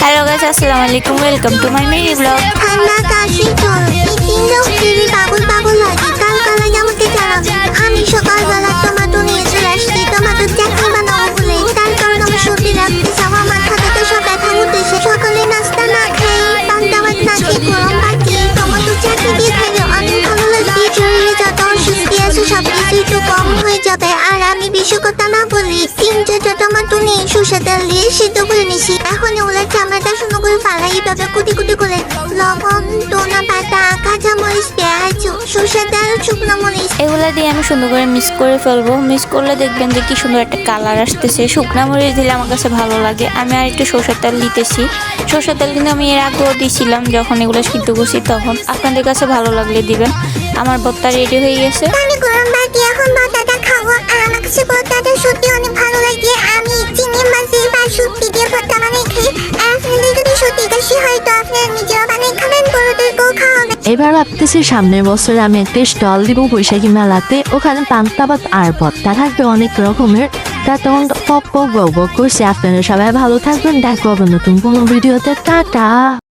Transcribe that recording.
Hello guys, আসসালামু আলাইকুম, welcome to my mini blog. ঠান্ডা কাশি জ্বর এই তিনটাও ফিরে পাগল পাগল লাগে। কাল কালাই আমাকে জানাবে। আমি সকালবেলা টমেটো নিয়ে চলে আসছি টমেটোর চাটনি বানাবো বলে। তার কারণ আমার সর্দি লাগতেছে, আমার মাথা থেকে সব ব্যথা উঠতেছে। সকালে নাস্তা না খাই, পান্তা ভাত না খেয়ে গরম ভাতি টমেটো চাটনি দিয়ে খাইলে অনেক ভালো লাগবে। শরীরে যত অস্বস্তি আছে সবকিছু একটু কম হয়ে যাবে। আর আমি বেশি কথা না বলি, 3-4টা টমেটো নিয়ে সরষে তেল দিয়ে সিদ্ধ করে নিছি। এখন ওগুলো চামড়াটা শুকনো করে ফালাই, এইভাবে কুটি কুটি করে লবণ, ধনা পাতা, কাঁচামরিচ, পেঁয়াজ, সরষে তেল, শুকনো মরিচ এগুলা দিয়ে আমি সুন্দর করে মিক্স করে ফেলবো। মিক্স করলে দেখবেন যে কি সুন্দর একটা কালার আসতেছে। শুকনা মরিচ দিলে আমার কাছে ভালো লাগে। আমি আর একটু সরষের তেল দিতেছি। সরষের তেল কিন্তু আমি এর আগেও দিয়েছিলাম যখন এগুলো সিদ্ধ করছি তখন। আপনাদের কাছে ভালো লাগলে দিবেন। আমার ভর্তা রেডি হয়ে গেছে। আমি গরম ভাত এখন ভর্তাটা খাবো। আর আমার কাছে ভর্তাটা সত্যি অনেক ভালো লাগে। আমি চিংড়ি মাছের বা শুটকি দিয়ে ভর্তা বানিয়ে খাই। আর আপনাদের যদি সত্যি কাশি হয় তো আপনারা নিজেরা বানিয়ে খাবেন, বড়দেরকেও খাওয়াবেন। এবার ভাবতেছি সামনের বছর আমি একটা স্টল দিব বৈশাখী মেলাতে। ওখানে পান্তা ভাত আর ভর্তা থাকবে অনেক রকমের। তা তখন পপ করছে। আপনারা সবাই ভালো থাকবেন, দেখা হবে নতুন কোনো ভিডিওতে। টাটা।